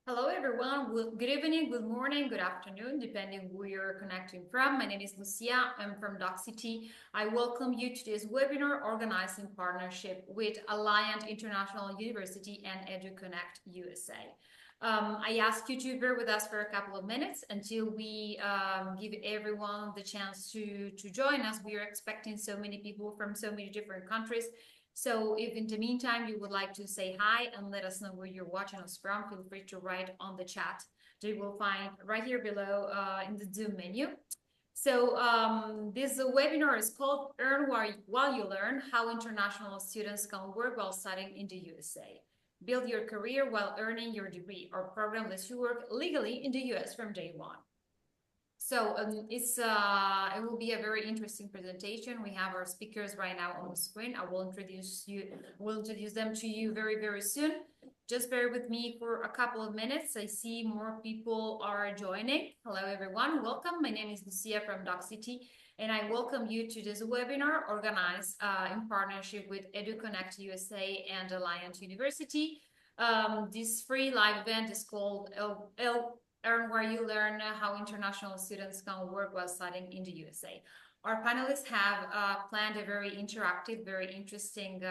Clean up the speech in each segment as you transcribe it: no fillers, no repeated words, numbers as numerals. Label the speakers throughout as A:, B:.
A: Hello, everyone. Good evening, good morning, good afternoon, depending where you're connecting from. My name is Lucia. I'm from DocSity. I welcome you to this webinar organized in partnership with Alliant International University and EduConnect USA. I ask you to bear with us for a couple of minutes until we give everyone the chance to join us. We are expecting so many people from so many different countries. So if in the meantime you would like to say hi and let us know where you're watching us from, feel free to write on the chat that you will find right here below in the Zoom menu. So this webinar is called Earn While You Learn, How International Students Can Work While Studying in the USA. Build your career while earning your degree. Our program lets you work legally in the US from day one. So it will be a very interesting presentation. We have our speakers right now on the screen. I will introduce them to you very soon. Just bear with me for a couple of minutes. I see more people are joining. Hello everyone, welcome. My name is Lucia from DocSity, and I welcome you to this webinar organized in partnership with EduConnect USA and Alliant University. This free live event is called Earn Where You Learn, How International Students Can Work While Studying in the USA. Our panelists have planned a very interactive, very interesting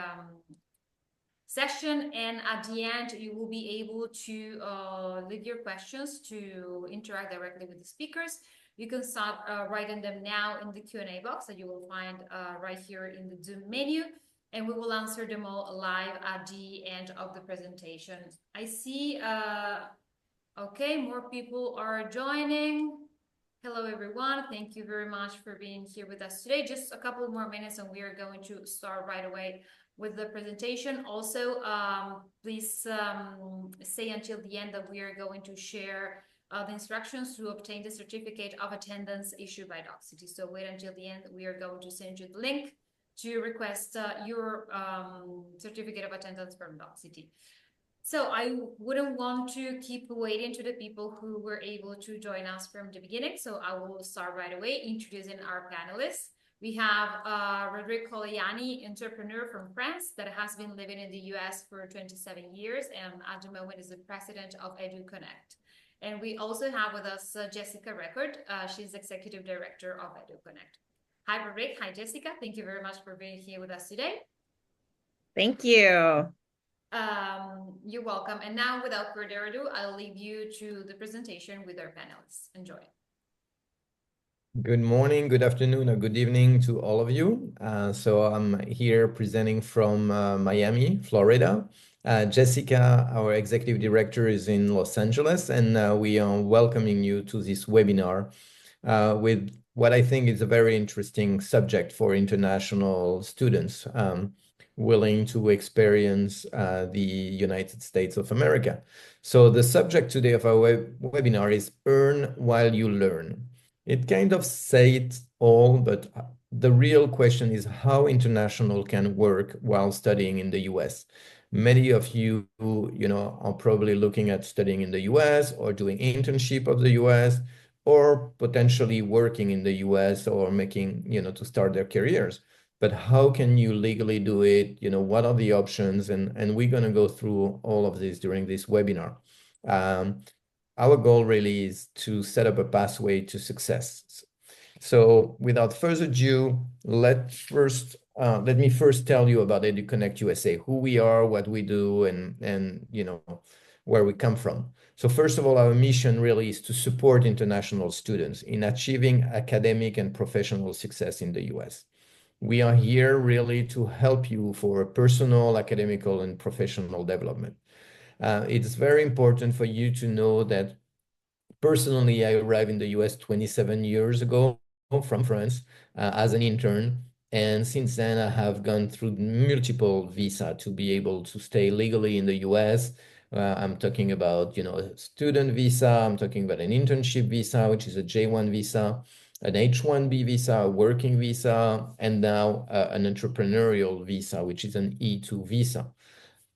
A: session, and at the end you will be able to leave your questions to interact directly with the speakers. You can start writing them now in the Q&A box that you will find right here in the Zoom menu, and we will answer them all live at the end of the presentation. I see okay, more people are joining. Hello, everyone. Thank you very much for being here with us today. Just a couple more minutes and we are going to start right away with the presentation. Also, please stay until the end that we are going to share the instructions to obtain the certificate of attendance issued by DocSity. So wait until the end. We are going to send you the link to request your certificate of attendance from DocSity. So I wouldn't want to keep waiting to the people who were able to join us from the beginning. So I will start right away introducing our panelists. We have Rodrigue Colaianni, entrepreneur from France that has been living in the US for 27 years and at the moment is the president of EduConnect. And we also have with us Jessica Record. She's executive director of EduConnect. Hi, Rodrigue. Hi, Jessica. Thank you very much for being here with us today.
B: Thank you.
A: You're welcome. And now, without further ado, I'll leave you to the presentation with our panelists. Enjoy.
C: Good morning, good afternoon, or good evening to all of you. So I'm here presenting from Miami, Florida. Jessica, our executive director, is in Los Angeles, and we are welcoming you to this webinar with what I think is a very interesting subject for international students willing to experience the United States of America. So the subject today of our webinar is Earn While You Learn. It kind of says it all, but the real question is how international can work while studying in the US. Many of you, are probably looking at studying in the US or doing internship of the US or potentially working in the US or making, to start their careers. But how can you legally do it? What are the options? And we're going to go through all of this during this webinar. Our goal really is to set up a pathway to success. So without further ado, let me first tell you about EduConnect USA, who we are, what we do, and where we come from. So first of all, our mission really is to support international students in achieving academic and professional success in the US. We are here really to help you for personal, academical, and professional development. It's very important for you to know that personally, I arrived in the US 27 years ago from France as an intern. And since then, I have gone through multiple visas to be able to stay legally in the US. I'm talking about, a student visa. I'm talking about an internship visa, which is a J1 visa, an H1B visa, a working visa, and now an entrepreneurial visa, which is an E2 visa,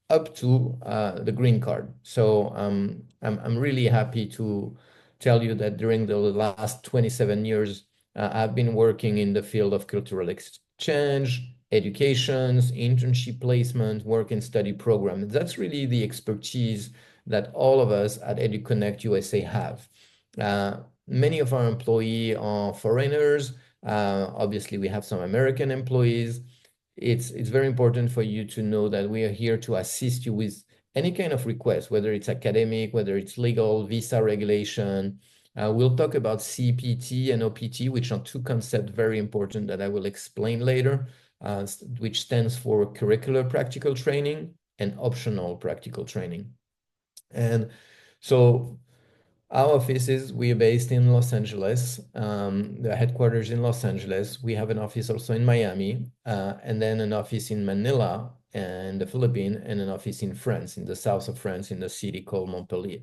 C: up to the green card. So I'm really happy to tell you that during the last 27 years, I've been working in the field of cultural exchange, educations, internship placement, work and study program. That's really the expertise that all of us at EduConnect USA have. Many of our employees are foreigners. Obviously, we have some American employees. It's very important for you to know that we are here to assist you with any kind of request, whether it's academic, whether it's legal, visa regulation. We'll talk about CPT and OPT, which are two concepts very important that I will explain later, which stands for curricular practical training and optional practical training. And so our offices, we are based in Los Angeles, the headquarters in Los Angeles. We have an office also in Miami, and then an office in Manila and the Philippines, and an office in France, in the south of France, in the city called Montpellier.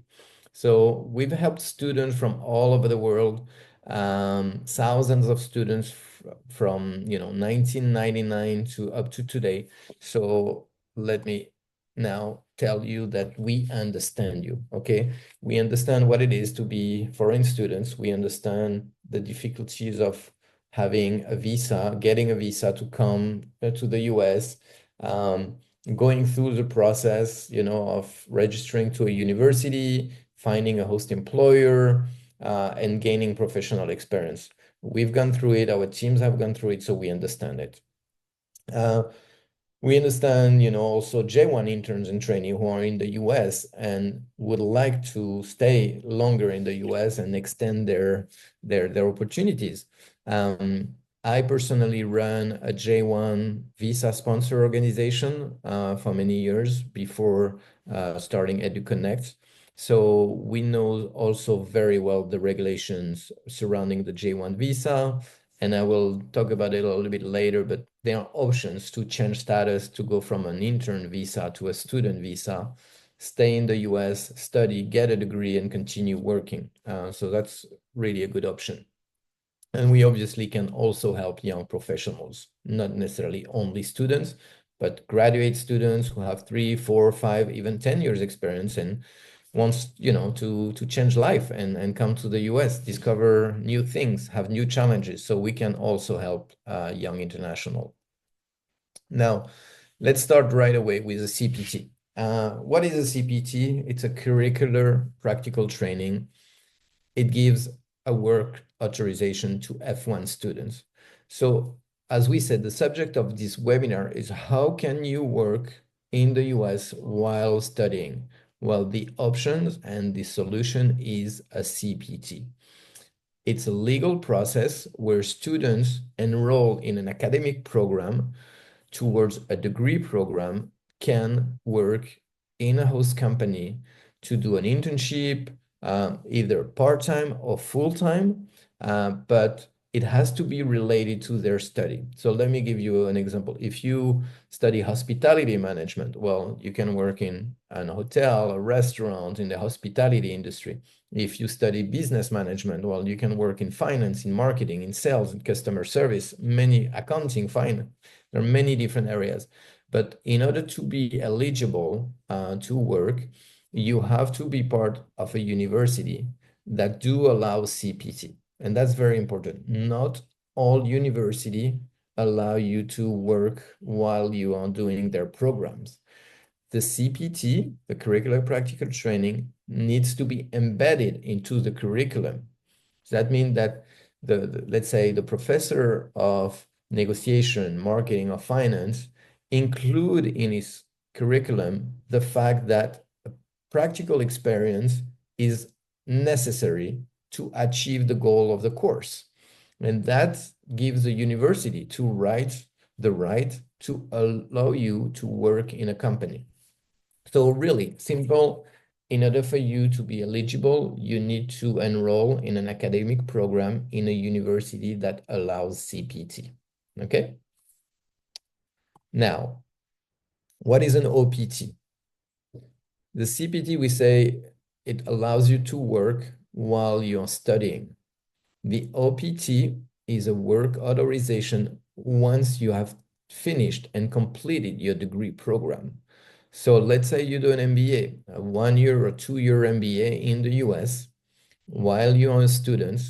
C: So we've helped students from all over the world, thousands of students from 1999 to up to today. So let me now tell you that we understand you, okay? We understand what it is to be foreign students. We understand the difficulties of having a visa, getting a visa to come to the US, going through the process, of registering to a university, finding a host employer, and gaining professional experience. We've gone through it, our teams have gone through it, so we understand it. We understand, also J1 interns and trainees who are in the US and would like to stay longer in the US and extend their opportunities. I personally ran a J1 visa sponsor organization for many years before starting EduConnect. So we know also very well the regulations surrounding the J1 visa, and I will talk about it a little bit later, but there are options to change status to go from an intern visa to a student visa, stay in the US, study, get a degree, and continue working. So that's really a good option. And we obviously can also help young professionals, not necessarily only students, but graduate students who have 3, 4, 5, even 10 years experience and wants, to change life and come to the US, discover new things, have new challenges. So we can also help young international. Now, let's start right away with a CPT. What is a CPT? It's a curricular practical training. It gives a work authorization to F1 students. So as we said, the subject of this webinar is how can you work in the US while studying? Well, the options and the solution is a CPT. It's a legal process where students enroll in an academic program towards a degree program can work in a host company to do an internship, either part-time or full-time, but it has to be related to their study. So let me give you an example. If you study hospitality management, well, you can work in a hotel, a restaurant, in the hospitality industry. If you study business management, well, you can work in finance, in marketing, in sales, in customer service, many accounting, finance. There are many different areas. But in order to be eligible to work, you have to be part of a university that do allow CPT. And that's very important. Not all universities allow you to work while you are doing their programs. The CPT, the curricular practical training, needs to be embedded into the curriculum. So that means that let's say the professor of negotiation, marketing, or finance include in his curriculum the fact that a practical experience is necessary to achieve the goal of the course. And that gives the university the right to allow you to work in a company. So really simple. In order for you to be eligible, you need to enroll in an academic program in a university that allows CPT. Okay? Now, what is an OPT? The CPT, we say it allows you to work while you're studying. The OPT is a work authorization once you have finished and completed your degree program. So let's say you do an MBA, a 1-year or 2-year MBA in the US, while you're a student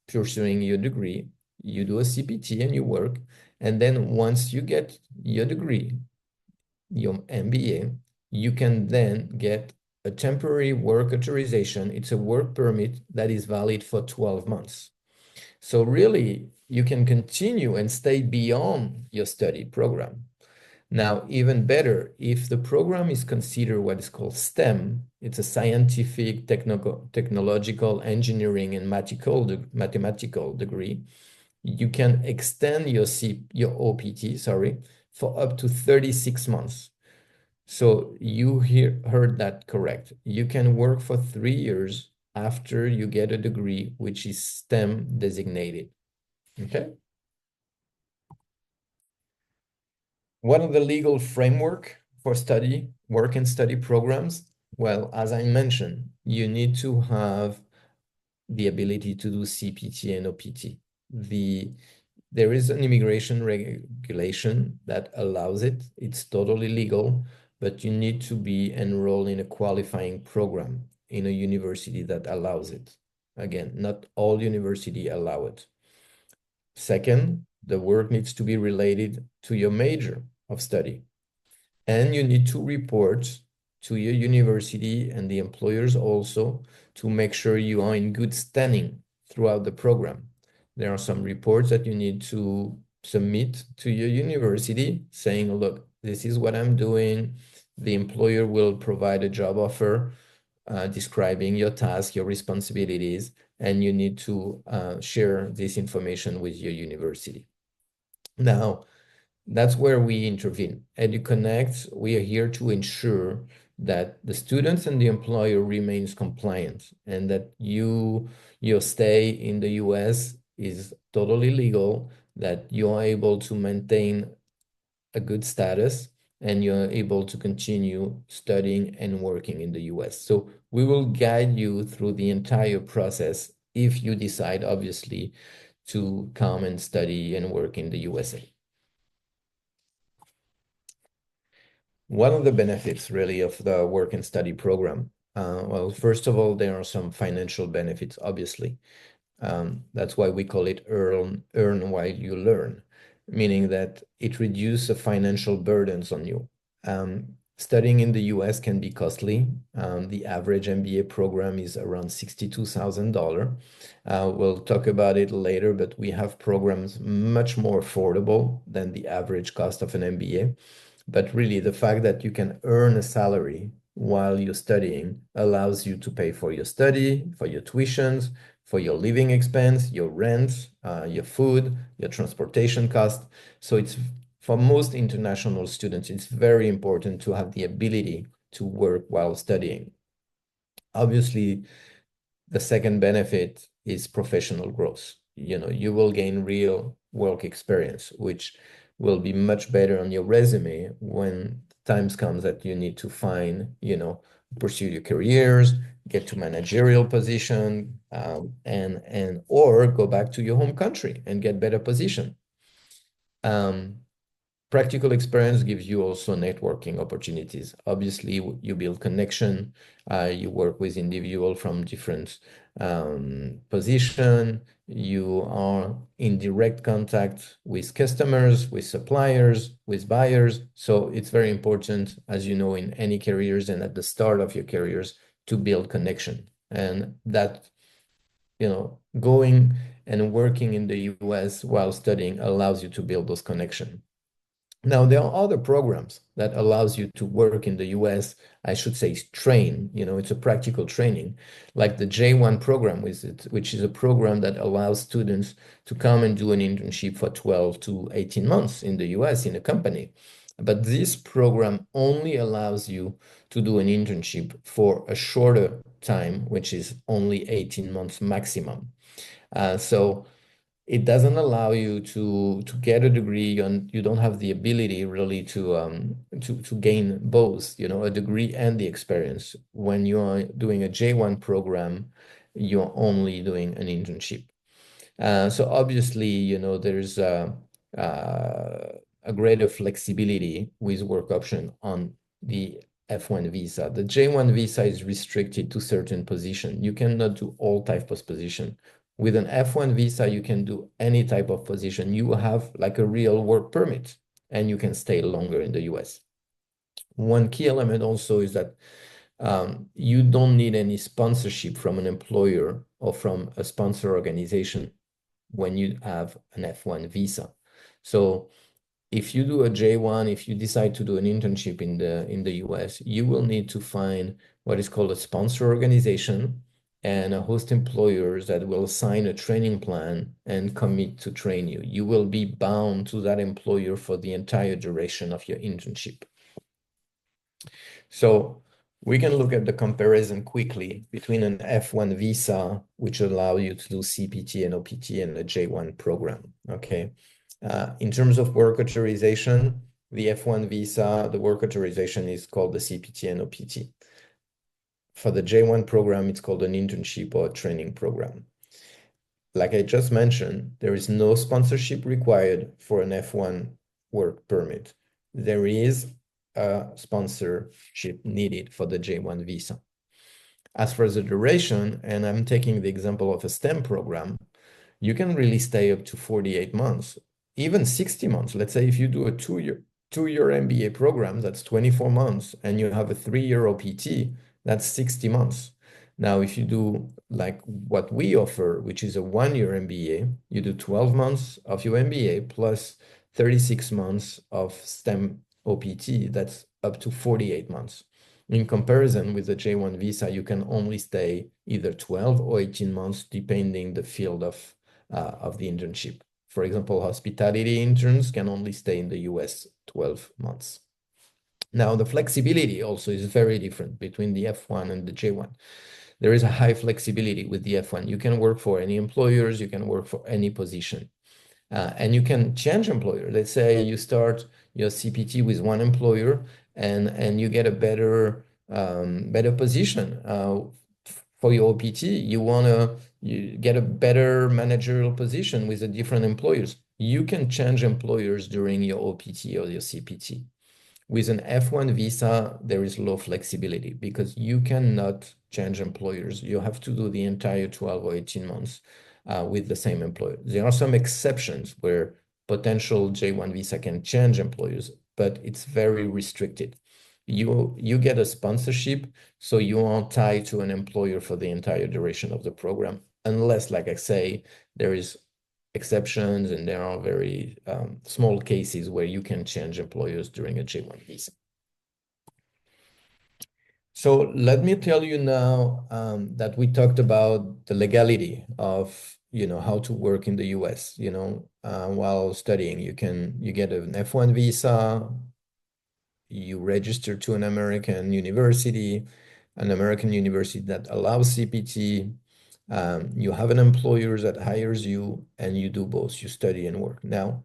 C: pursuing your degree, you do a CPT and you work. And then once you get your degree, your MBA, you can then get a temporary work authorization. It's a work permit that is valid for 12 months. So really, you can continue and stay beyond your study program. Now, even better, if the program is considered what is called STEM, it's a scientific, technological, engineering, and mathematical degree, you can extend your OPT, for up to 36 months. So you heard that correct. You can work for 3 years after you get a degree which is STEM designated. Okay. What are the legal framework for work and study programs? Well, as I mentioned, you need to have the ability to do CPT and OPT. There is an immigration regulation that allows it. It's totally legal, but you need to be enrolled in a qualifying program in a university that allows it. Again, not all universities allow it. Second, the work needs to be related to your major of study. And you need to report to your university and the employers also to make sure you are in good standing throughout the program. There are some reports that you need to submit to your university saying, look, this is what I'm doing. The employer will provide a job offer describing your task, your responsibilities, and you need to share this information with your university. Now, that's where we intervene. EduConnect, we are here to ensure that the students and the employer remains compliant and that your stay in the US is totally legal, that you are able to maintain a good status and you're able to continue studying and working in the US. So we will guide you through the entire process if you decide, obviously, to come and study and work in the USA. What are the benefits really of the work and study program? Well, first of all, there are some financial benefits, obviously. That's why we call it earn while you learn, meaning that it reduces the financial burdens on you. Studying in the US can be costly. The average MBA program is around $62,000. We'll talk about it later, but we have programs much more affordable than the average cost of an MBA. But really, the fact that you can earn a salary while you're studying allows you to pay for your study, for your tuitions, for your living expense, your rent, your food, your transportation cost. So it's for most international students, it's very important to have the ability to work while studying. Obviously, the second benefit is professional growth. You will gain real work experience, which will be much better on your resume when times comes that you need to find, pursue your careers, get to managerial position, and or go back to your home country and get better position. Practical experience gives you also networking opportunities. Obviously, you build connection, you work with individuals from different position, you are in direct contact with customers, with suppliers, with buyers. So it's very important, as you know, in any careers and at the start of your careers to build connection. And that, going and working in the US while studying allows you to build those connections. Now, there are other programs that allows you to work in the US, I should say train, it's a practical training, like the J1 program, which is a program that allows students to come and do an internship for 12 to 18 months in the US in a company. But this program only allows you to do an internship for a shorter time, which is only 18 months maximum. So it doesn't allow you to get a degree, and you don't have the ability really to gain both, a degree and the experience. When you are doing a J1 program, you're only doing an internship. So obviously, there's a greater flexibility with work option on the F1 visa. The J1 visa is restricted to certain position. You cannot do all types of position. With an F1 visa, you can do any type of position. You have like a real work permit and you can stay longer in the US. One key element also is that you don't need any sponsorship from an employer or from a sponsor organization when you have an F1 visa. So if you do a J1, if you decide to do an internship in the US, you will need to find what is called a sponsor organization and a host employers that will sign a training plan and commit to train you. You will be bound to that employer for the entire duration of your internship. So we can look at the comparison quickly between an F1 visa, which allow you to do CPT and OPT, and a J1 program, okay? In terms of work authorization, the F1 visa, the work authorization is called the CPT and OPT. For the J1 program, it's called an internship or training program. Like I just mentioned, there is no sponsorship required for an F1 work permit. There is a sponsorship needed for the J1 visa. As for the duration, and I'm taking the example of a STEM program, you can really stay up to 48 months, even 60 months. Let's say if you do a two-year MBA program, that's 24 months, and you have a 3-year OPT, that's 60 months. Now, if you do like what we offer, which is a 1-year MBA, you do 12 months of your MBA plus 36 months of STEM OPT, that's up to 48 months. In comparison with the J1 visa, you can only stay either 12 or 18 months, depending the field of the internship. For example, hospitality interns can only stay in the US 12 months. Now, the flexibility also is very different between the F1 and the J1. There is a high flexibility with the F1. You can work for any employers, you can work for any position. And you can change employer. Let's say you start your CPT with one employer and you get a better position for your OPT. You get a better managerial position with the different employers. You can change employers during your OPT or your CPT. With an F1 visa, there is low flexibility because you cannot change employers. You have to do the entire 12 or 18 months with the same employer. There are some exceptions where potential J1 visa can change employers, but it's very restricted. You get a sponsorship, so you are tied to an employer for the entire duration of the program, unless, like I say, there is exceptions and there are very small cases where you can change employers during a J1 visa. So let me tell you now that we talked about the legality of how to work in the US. While studying, you get an F1 visa, you register to an American university that allows CPT. You have an employer that hires you, and you do both. You study and work. Now,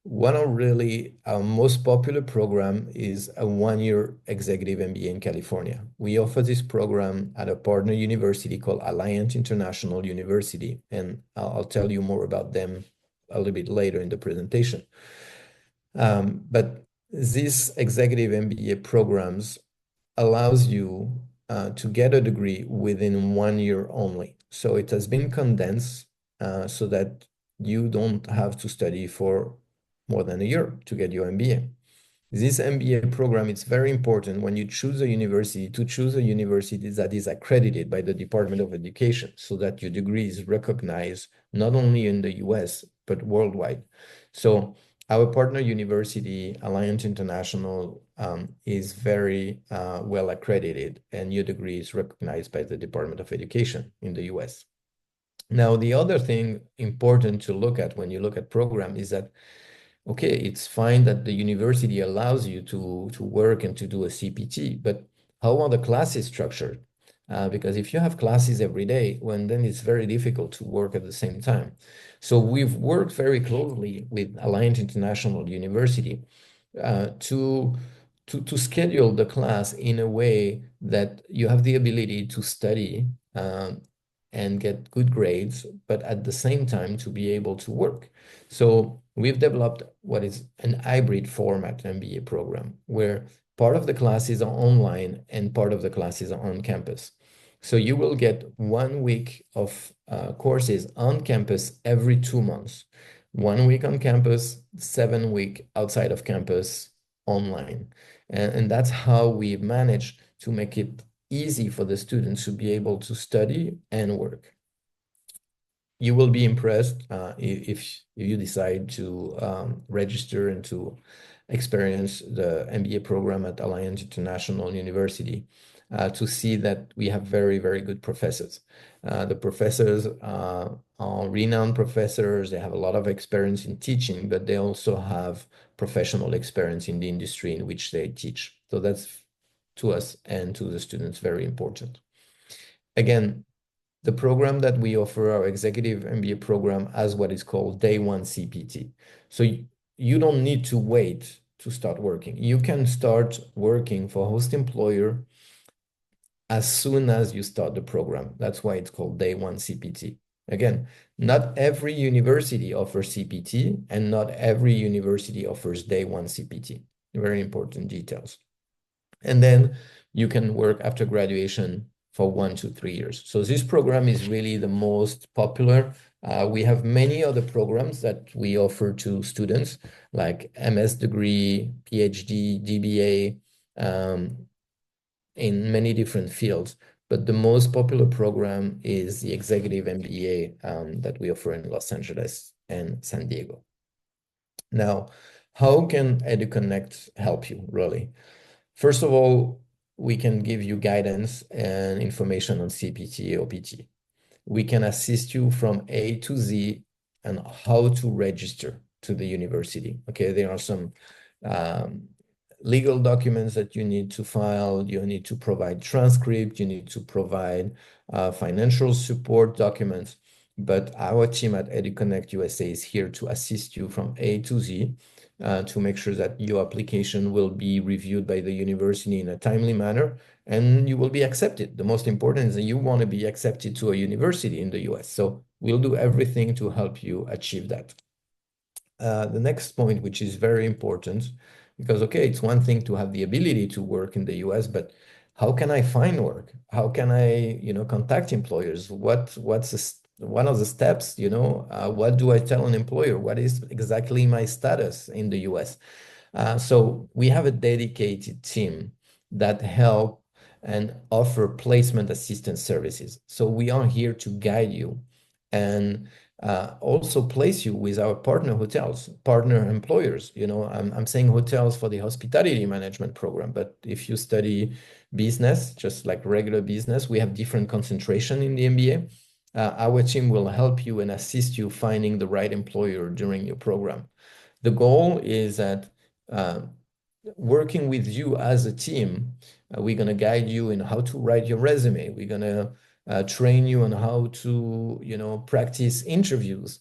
C: one of really our most popular program is a 1-year executive MBA in California. We offer this program at a partner university called Alliant International University, and I'll tell you more about them a little bit later in the presentation. But these executive MBA programs allows you to get a degree within 1 year only. So it has been condensed so that you don't have to study for more than a year to get your MBA. This MBA program is very important when you choose a university, to choose a university that is accredited by the Department of Education so that your degree is recognized not only in the US, but worldwide. So our partner university, Alliant International, is very well accredited, and your degree is recognized by the Department of Education in the US. Now, the other thing important to look at when you look at program is that, okay, it's fine that the university allows you to work and to do a CPT, but how are the classes structured? Because if you have classes every day, then it's very difficult to work at the same time. So we've worked very closely with Alliant International University to schedule the class in a way that you have the ability to study and get good grades, but at the same time to be able to work. So we've developed what is an hybrid format MBA program, where part of the classes are online and part of the classes are on campus. So you will get 1 week of courses on campus every 2 months. 1 week on campus, 7 weeks outside of campus online. And that's how we managed to make it easy for the students to be able to study and work. You will be impressed if you decide to register and to experience the MBA program at Alliance International University to see that we have very, very good professors. The professors are renowned professors. They have a lot of experience in teaching, but they also have professional experience in the industry in which they teach. So that's, to us and to the students, very important. Again, the program that we offer, our executive MBA program, has what is called day one CPT. So you don't need to wait to start working. You can start working for host employer as soon as you start the program. That's why it's called day one CPT. Again, not every university offers CPT, and not every university offers day one CPT. Very important details. And then you can work after graduation for 1 to 3 years. So this program is really the most popular. We have many other programs that we offer to students, like MS degree, PhD, DBA, in many different fields. But the most popular program is the Executive MBA that we offer in Los Angeles and San Diego. Now, how can EduConnect help you, really? First of all, we can give you guidance and information on CPT, OPT. We can assist you from A to Z and how to register to the university. Okay, there are some legal documents that you need to file. You need to provide transcript. You need to provide financial support documents. But our team at EduConnect USA is here to assist you from A to Z to make sure that your application will be reviewed by the university in a timely manner and you will be accepted. The most important is that you want to be accepted to a university in the US. So we'll do everything to help you achieve that. The next point, which is very important, because, okay, it's one thing to have the ability to work in the US, but how can I find work? How can I, contact employers? What's one of the steps, what do I tell an employer? What is exactly my status in the US? So we have a dedicated team that help and offer placement assistance services. So we are here to guide you and also place you with our partner hotels, partner employers. I'm saying hotels for the hospitality management program, but if you study business, just like regular business, we have different concentration in the MBA. Our team will help you and assist you finding the right employer during your program. The goal is that working with you as a team, we're going to guide you in how to write your resume. We're going to train you on how to, practice interviews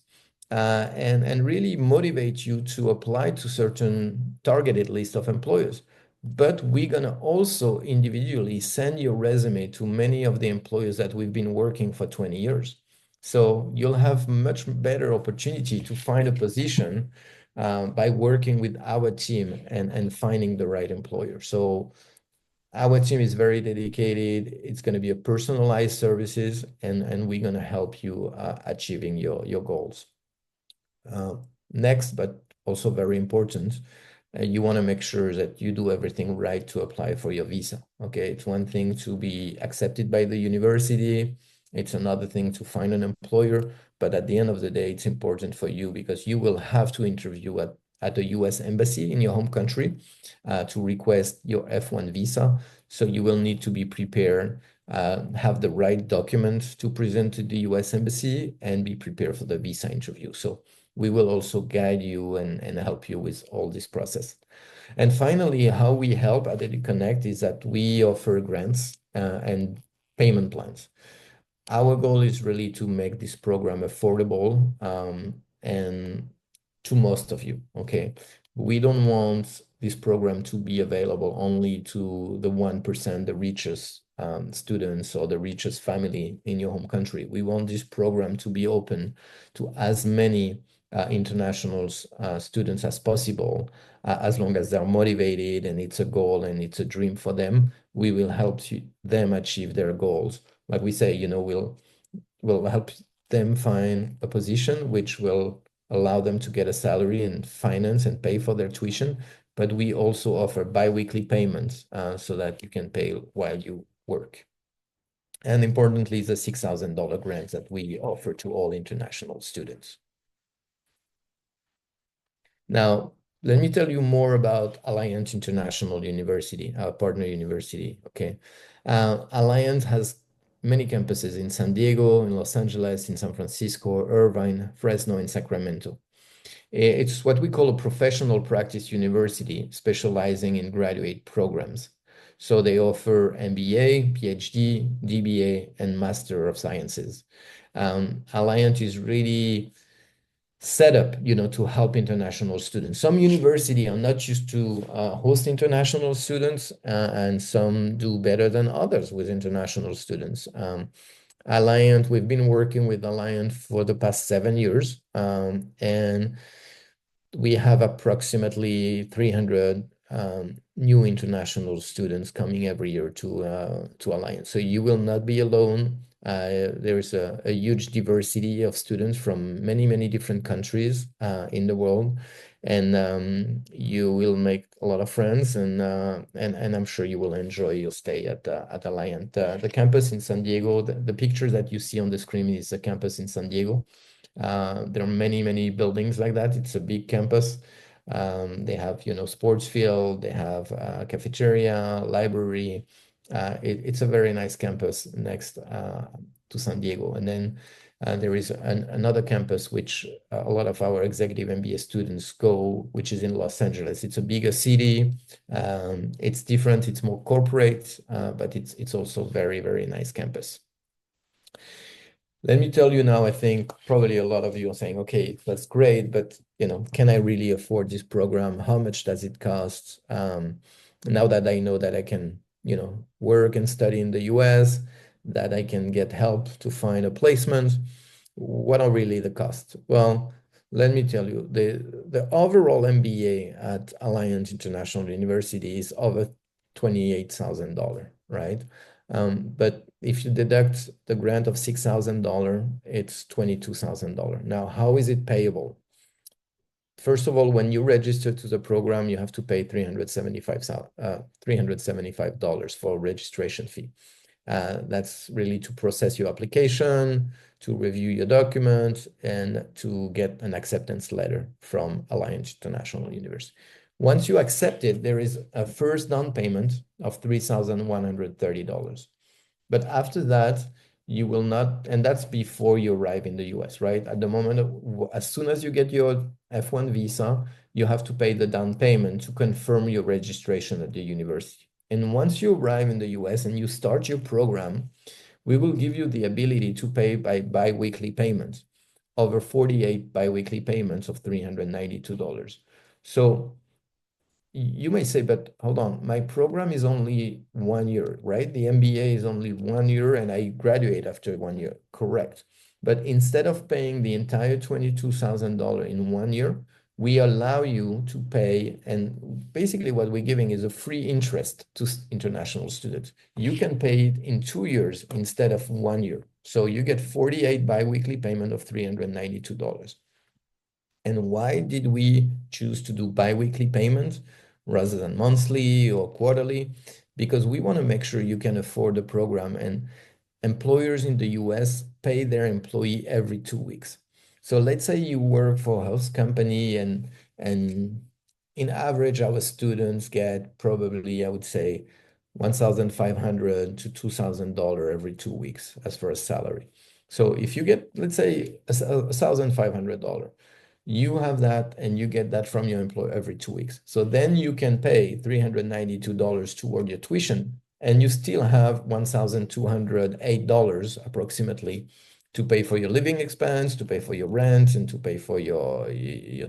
C: and really motivate you to apply to certain targeted list of employers. But we're going to also individually send your resume to many of the employers that we've been working for 20 years. So you'll have much better opportunity to find a position by working with our team and finding the right employer. So our team is very dedicated. It's going to be a personalized services, and we're going to help you achieving your goals. Next, but also very important, you want to make sure that you do everything right to apply for your visa. Okay, it's one thing to be accepted by the university. It's another thing to find an employer. But at the end of the day, it's important for you because you will have to interview at the US Embassy in your home country to request your F1 visa. So you will need to be prepared, have the right documents to present to the US Embassy and be prepared for the visa interview. So we will also guide you and help you with all this process. And finally, how we help at EduConnect is that we offer grants and payment plans. Our goal is really to make this program affordable and to most of you, okay? We don't want this program to be available only to the 1%, the richest students or the richest family in your home country. We want this program to be open to as many international students as possible, as long as they're motivated and it's a goal and it's a dream for them. We will help them achieve their goals. Like we say, we'll help them find a position which will allow them to get a salary and finance and pay for their tuition. But we also offer bi-weekly payments so that you can pay while you work. And importantly, the $6,000 grant that we offer to all international students. Now, let me tell you more about Alliant International University, our partner university, okay? Alliant has many campuses in San Diego, in Los Angeles, in San Francisco, Irvine, Fresno, and Sacramento. It's what we call a professional practice university specializing in graduate programs. So they offer MBA, PhD, DBA, and Master of Sciences. Alliant is really set up, to help international students. Some universities are not used to host international students, and some do better than others with international students. Alliant, we've been working with Alliant for the past 7 years, and we have approximately 300 new international students coming every year to Alliant. So you will not be alone. There's a huge diversity of students from many, many different countries in the world, and you will make a lot of friends, and I'm sure you will enjoy your stay at Alliant. The campus in San Diego, the picture that you see on the screen is the campus in San Diego. There are many, many buildings like that. It's a big campus. They have, sports field, they have cafeteria, library. It's a very nice campus next to San Diego. And then there is another campus which a lot of our executive MBA students go, which is in Los Angeles. It's a bigger city. It's different. It's more corporate, but it's also very, very nice campus. Let me tell you now, I think probably a lot of you are saying, okay, that's great, but can I really afford this program? How much does it cost? Now that I know that I can, work and study in the US, that I can get help to find a placement, what are really the costs? Well, let me tell you, the overall MBA at Alliant International University is over $28,000, right? But if you deduct the grant of $6,000, it's $22,000. Now, how is it payable? First of all, when you register to the program, you have to pay $375 for a registration fee. That's really to process your application, to review your document, and to get an acceptance letter from Alliant International University. Once you accept it, there is a first down payment of $3,130. But after that, you will not, and that's before you arrive in the US, right? At the moment, as soon as you get your F1 visa, you have to pay the down payment to confirm your registration at the university. And once you arrive in the US and you start your program, we will give you the ability to pay by bi-weekly payments, over 48 bi-weekly payments of $392. So you may say, but hold on, my program is only 1 year, right? The MBA is only 1 year and I graduate after 1 year. Correct. But instead of paying the entire $22,000 in 1 year, we allow you to pay, and basically what we're giving is a free interest to international students. You can pay it in 2 years instead of 1 year. So you get 48 bi-weekly payment of $392. And why did we choose to do bi-weekly payments rather than monthly or quarterly? Because we want to make sure you can afford the program, and employers in the US pay their employee every 2 weeks. So let's say you work for a host company, and in average, our students get probably, I would say, $1,500 to $2,000 every 2 weeks as for a salary. So if you get, let's say, $1,500, you have that and you get that from your employer every 2 weeks. So then you can pay $392 toward your tuition, and you still have $1,208 approximately to pay for your living expense, to pay for your rent, and to pay for your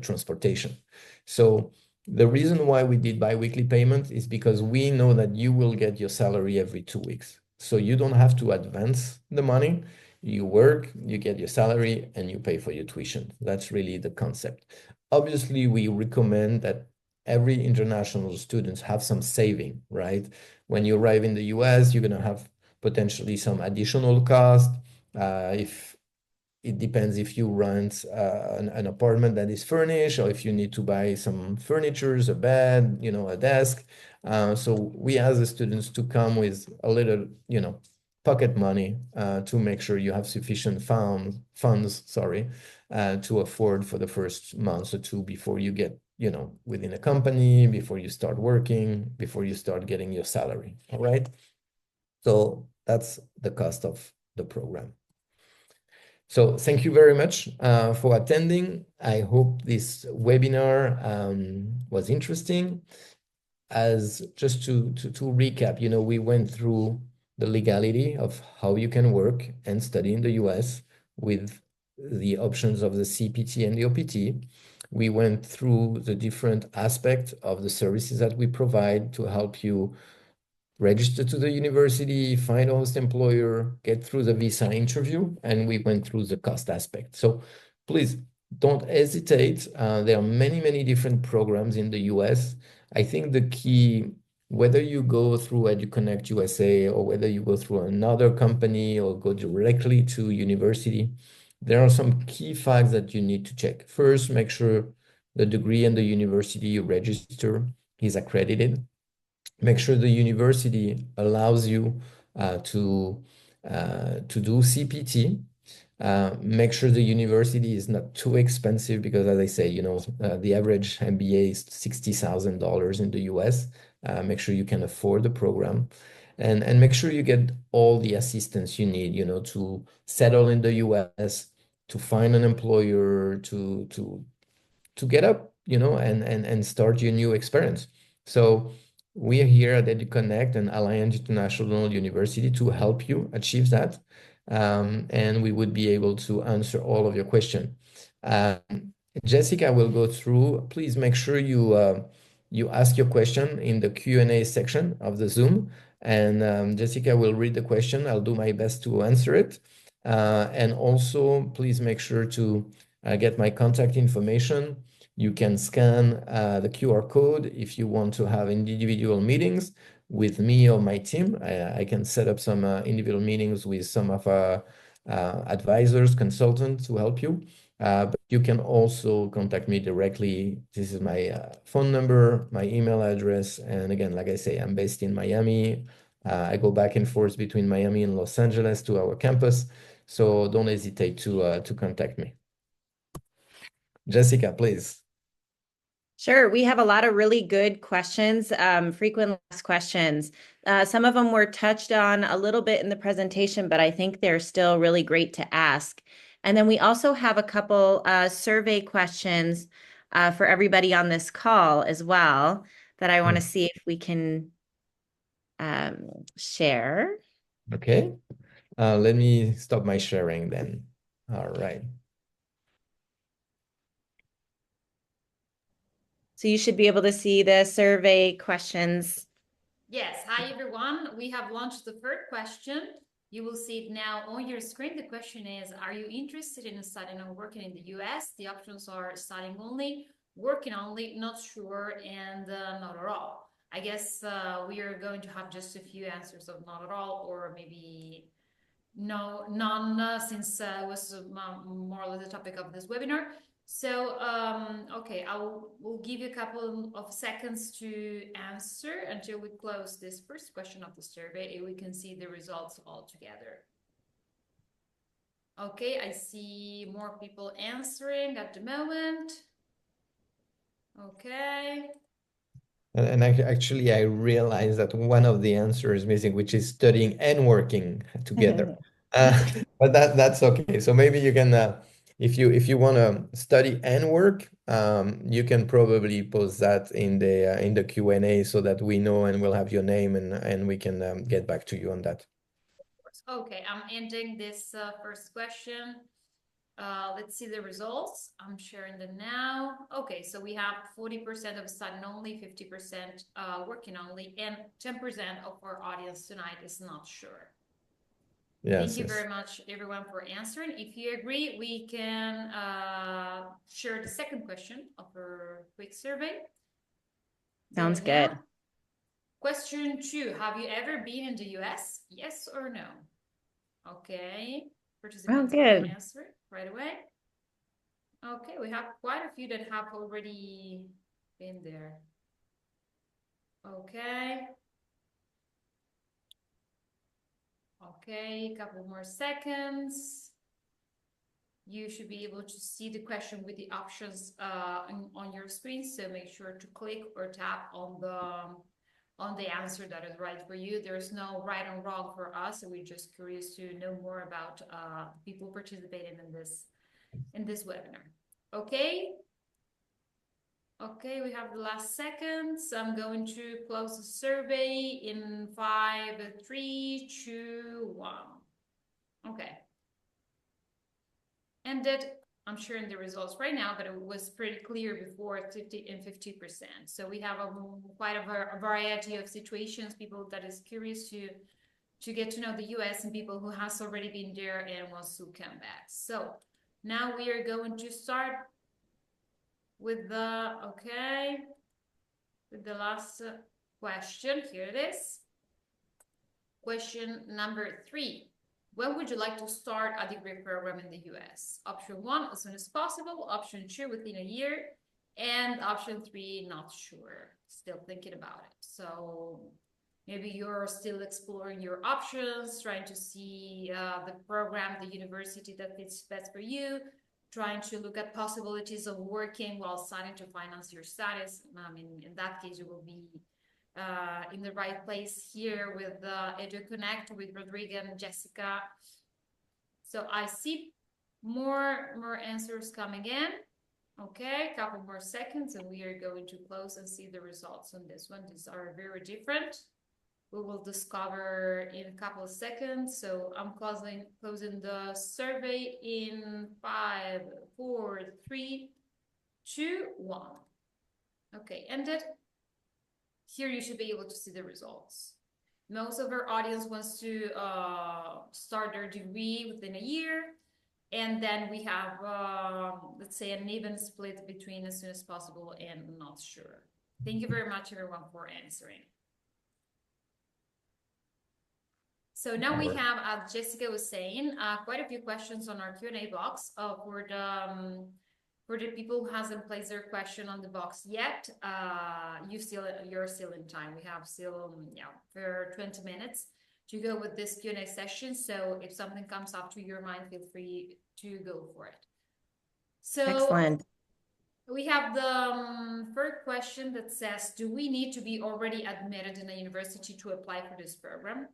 C: transportation. So the reason why we did bi-weekly payment is because we know that you will get your salary every 2 weeks. So you don't have to advance the money. You work, you get your salary, and you pay for your tuition. That's really the concept. Obviously, we recommend that every international students have some saving, right? When you arrive in the US, you're going to have potentially some additional cost. If it depends if you rent an apartment that is furnished, or if you need to buy some furniture, a bed, a desk. So we ask the students to come with a little, pocket money to make sure you have sufficient funds, to afford for the first month or two before you get, within a company, before you start working, before you start getting your salary. All right. So that's the cost of the program. So thank you very much for attending. I hope this webinar was interesting. As just to recap, we went through the legality of how you can work and study in the US with the options of the CPT and the OPT. We went through the different aspects of the services that we provide to help you register to the university, find a host employer, get through the visa interview, and we went through the cost aspect. So please don't hesitate. There are many, many different programs in the US. I think the key, whether you go through EduConnect USA or whether you go through another company or go directly to university, there are some key facts that you need to check. First, make sure the degree and the university you register is accredited. Make sure the university allows you to do CPT. Make sure the university is not too expensive because, as I say, the average MBA is $60,000 in the US. Make sure you can afford the program, and make sure you get all the assistance you need, to settle in the US, to find an employer, to get up, and start your new experience. So we are here at EduConnect and Alliance International University to help you achieve that. And we would be able to answer all of your questions. Jessica will go through. Please make sure you ask your question in the Q&A section of the Zoom. And Jessica will read the question. I'll do my best to answer it. And also, please make sure to get my contact information. You can scan the QR code if you want to have individual meetings with me or my team. I can set up some individual meetings with some of our advisors, consultants to help you. But you can also contact me directly. This is my phone number, my email address. And again, like I say, I'm based in Miami. I go back and forth between Miami and Los Angeles to our campus. So don't hesitate to contact me. Jessica, please.
B: Sure. We have a lot of really good questions, frequent asked questions. Some of them were touched on a little bit in the presentation, but I think they're still really great to ask. And then we also have a couple survey questions for everybody on this call as well that I want to see if we can share.
C: Okay. Let me stop my sharing then. All right.
B: So you should be able to see the survey questions.
A: Yes. Hi, everyone. We have launched the third question. You will see it now on your screen. The question is, are you interested in studying or working in the US? The options are studying only, working only, not sure, and not at all. I guess we are going to have just a few answers of not at all, or maybe no, none, since it was more or less the topic of this webinar. So, okay, we'll give you a couple of seconds to answer until we close this first question of the survey and we can see the results all together. Okay, I see more people answering at the moment. Okay.
C: And actually, I realized that one of the answers is missing, which is studying and working together. But that's okay. So maybe you can, if you want to study and work, you can probably post that in the Q&A so that we know and we'll have your name and we can get back to you on that.
A: Okay, I'm ending this first question. Let's see the results. I'm sharing them now. Okay, so we have 40% of studying only, 50% working only, and 10% of our audience tonight is not sure.
C: Yes,
A: Thank you very much, everyone, for answering. If you agree, we can share the second question of our quick survey.
B: Sounds good.
A: Question 2, have you ever been in the US? Yes or no? Okay, participants can answer right away. Okay, we have quite a few that have already been there. Okay. Okay, a couple more seconds. You should be able to see the question with the options on your screen. So make sure to click or tap on the answer that is right for you. There's no right and wrong for us. So we're just curious to know more about people participating in this webinar. Okay. Okay, we have the last seconds. I'm going to close the survey in 5, 3, 2, 1. Okay. And that I'm sharing the results right now, but it was pretty clear before 50 and 50%. So we have quite a variety of situations, people that is curious to get to know the US and people who has already been there and wants to come back. So now we are going to start with with the last question. Here it is. Question number 3. When would you like to start a degree program in the US? Option 1, as soon as possible. Option 2, within a year. And option 3, not sure. Still thinking about it. So maybe you're still exploring your options, trying to see the program, the university that fits best for you, trying to look at possibilities of working while starting to finance your studies. I mean, in that case, you will be in the right place here with EduConnect, with Rodrigue and Jessica. So I see more answers coming in. Okay, a couple more seconds and we are going to close and see the results on this one. These are very different. We will discover in a couple of seconds. So I'm closing the survey in 5, 4, 3, 2, 1. Okay, ended. Here you should be able to see the results. Most of our audience wants to start their degree within a year. And then we have, let's say, an even split between as soon as possible and not sure. Thank you very much, everyone, for answering. So now we have, as Jessica was saying, quite a few questions on our Q&A box for the people who hasn't placed their question on the box yet. You're still in time. We have still for 20 minutes to go with this Q&A session. So if something comes up to your mind, feel free to go for it. So
B: excellent.
A: We have the first question that says, do we need to be already admitted in a university to apply for this program?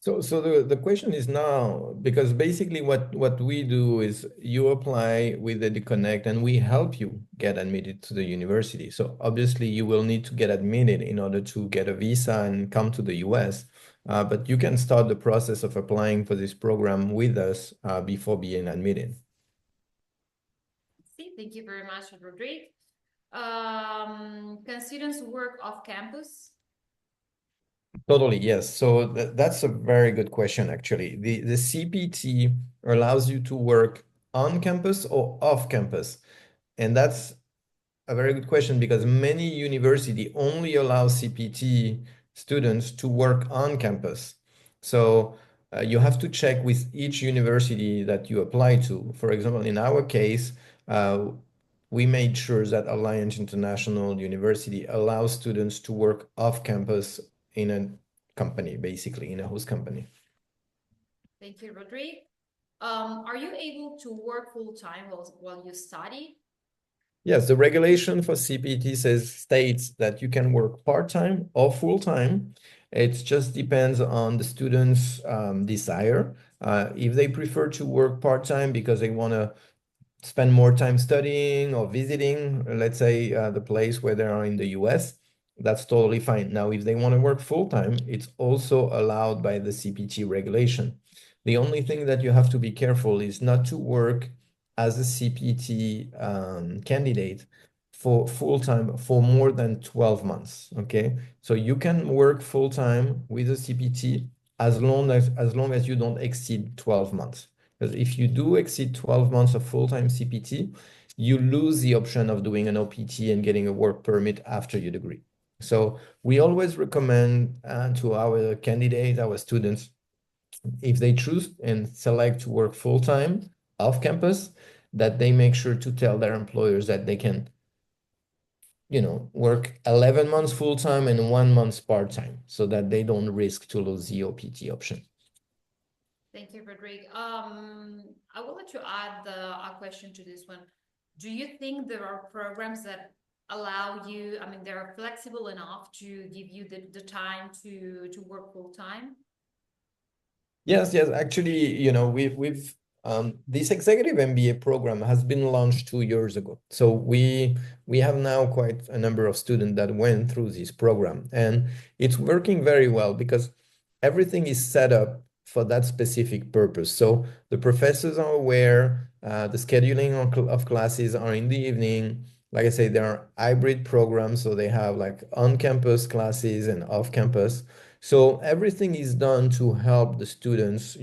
C: So the question is now, because basically what we do is you apply with EduConnect and we help you get admitted to the university. So obviously you will need to get admitted in order to get a visa and come to the US. But you can start the process of applying for this program with us before being admitted.
A: See, thank you very much, Rodrigue. Can students work off campus?
C: Totally, yes. So that's a very good question, actually. The CPT allows you to work on campus or off campus. And that's a very good question because many universities only allow CPT students to work on campus. So you have to check with each university that you apply to. For example, in our case, we made sure that Alliance International University allows students to work off campus in a company, basically in a host company.
A: Thank you, Rodrigue. Are you able to work full-time while you study?
C: Yes, the regulation for CPT states that you can work part-time or full-time. It just depends on the student's desire. If they prefer to work part-time because they want to spend more time studying or visiting, let's say, the place where they are in the US, that's totally fine. Now, if they want to work full-time, it's also allowed by the CPT regulation. The only thing that you have to be careful is not to work as a CPT candidate for full-time for more than 12 months, okay? So you can work full-time with a CPT as long as you don't exceed 12 months. Because if you do exceed 12 months of full-time CPT, you lose the option of doing an OPT and getting a work permit after your degree. So we always recommend to our candidates, our students, if they choose and select to work full-time off campus, that they make sure to tell their employers that they can work 11 months full-time and 1 month part-time so that they don't risk to lose the OPT option.
A: Thank you, Rodrigue. I will let you add a question to this one. Do you think there are programs that allow you, I mean, they're flexible enough to give you the time to work full time?
C: Yes, actually, we've this executive MBA program has been launched 2 years ago. So we have now quite a number of students that went through this program, and it's working very well because everything is set up for that specific purpose. So the professors are aware, the scheduling of classes are in the evening. Like I say, there are hybrid programs, so they have like on-campus classes and off-campus. So everything is done to help the students,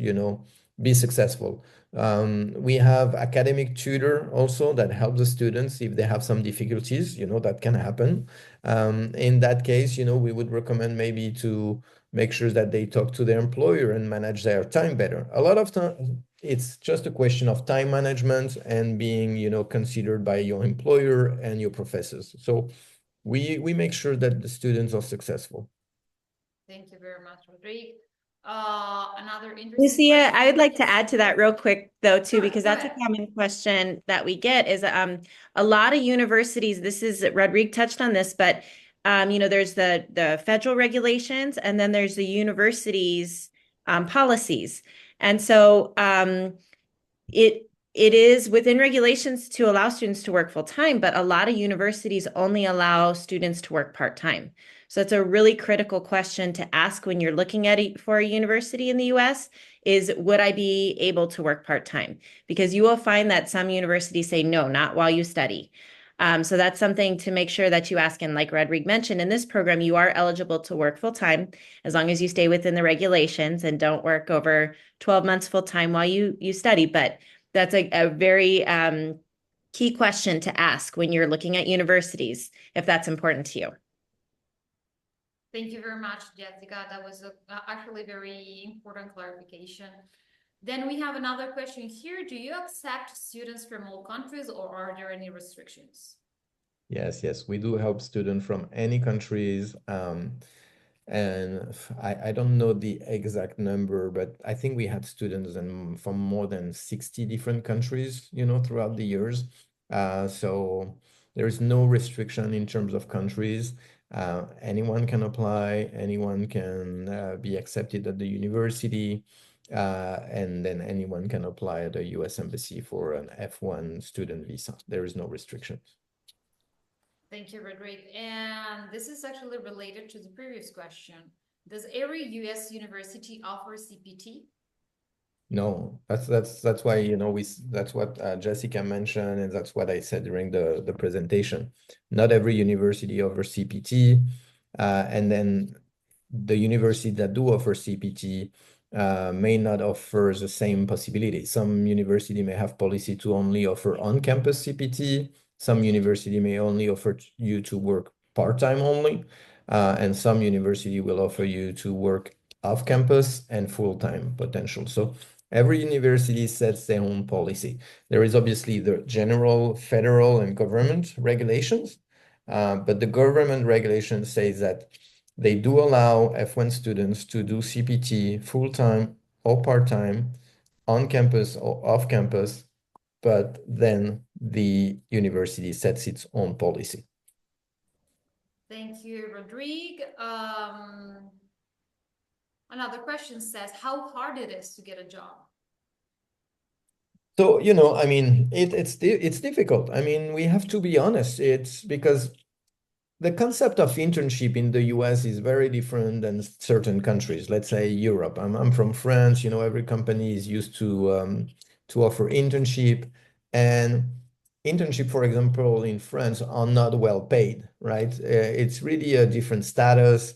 C: be successful. We have academic tutor also that helps the students if they have some difficulties, that can happen. In that case, we would recommend maybe to make sure that they talk to their employer and manage their time better. A lot of time, it's just a question of time management and being, considered by your employer and your professors. So we make sure that the students are successful.
A: Thank you very much, Rodrigue. Another interesting
B: Lucia,
A: question.
B: I would like to add to that real quick though, too,
A: Sure,
B: because
A: go
B: that's a
A: ahead.
B: common question that we get is a lot of universities, this is Rodrigue touched on this, but there's the federal regulations and then there's the universities policies. And so it is within regulations to allow students to work full time, but a lot of universities only allow students to work part time. So it's a really critical question to ask when you're looking at it for a university in the US is, would I be able to work part time? Because you will find that some universities say, no, not while you study. So that's something to make sure that you ask. And like Rodrigue mentioned, in this program, you are eligible to work full time as long as you stay within the regulations and don't work over 12 months full time while you study. But that's a very key question to ask when you're looking at universities, if that's important to you.
A: Thank you very much, Jessica. That was actually very important clarification. Then we have another question here. Do you accept students from all countries or are there any restrictions?
C: Yes, we do help students from any countries. And I don't know the exact number, but I think we had students from more than 60 different countries, throughout the years. So there is no restriction in terms of countries. Anyone can apply, anyone can be accepted at the university, and then anyone can apply at the US Embassy for an F1 student visa. There is no restrictions.
A: Thank you, Rodrigue. And this is actually related to the previous question. Does every US university offer CPT?
C: No, that's why, that's what Jessica mentioned, and that's what I said during the presentation. Not every university offers CPT, and then the university that do offer CPT may not offer the same possibility. Some university may have policy to only offer on-campus CPT. Some university may only offer you to work part-time only, and some university will offer you to work off-campus and full-time potential. So every university sets their own policy. There is obviously the general federal and government regulations, but the government regulation says that they do allow F1 students to do CPT full-time or part-time, on campus or off campus, but then the university sets its own policy.
A: Thank you, Rodrigue. Another question says, how hard it is to get a job?
C: So, I mean, it's difficult. I mean, we have to be honest. It's because the concept of internship in the US is very different than certain countries. Let's say Europe. I'm from France. Every company is used to offer internship, and internship, for example, in France are not well paid, right? It's really a different status.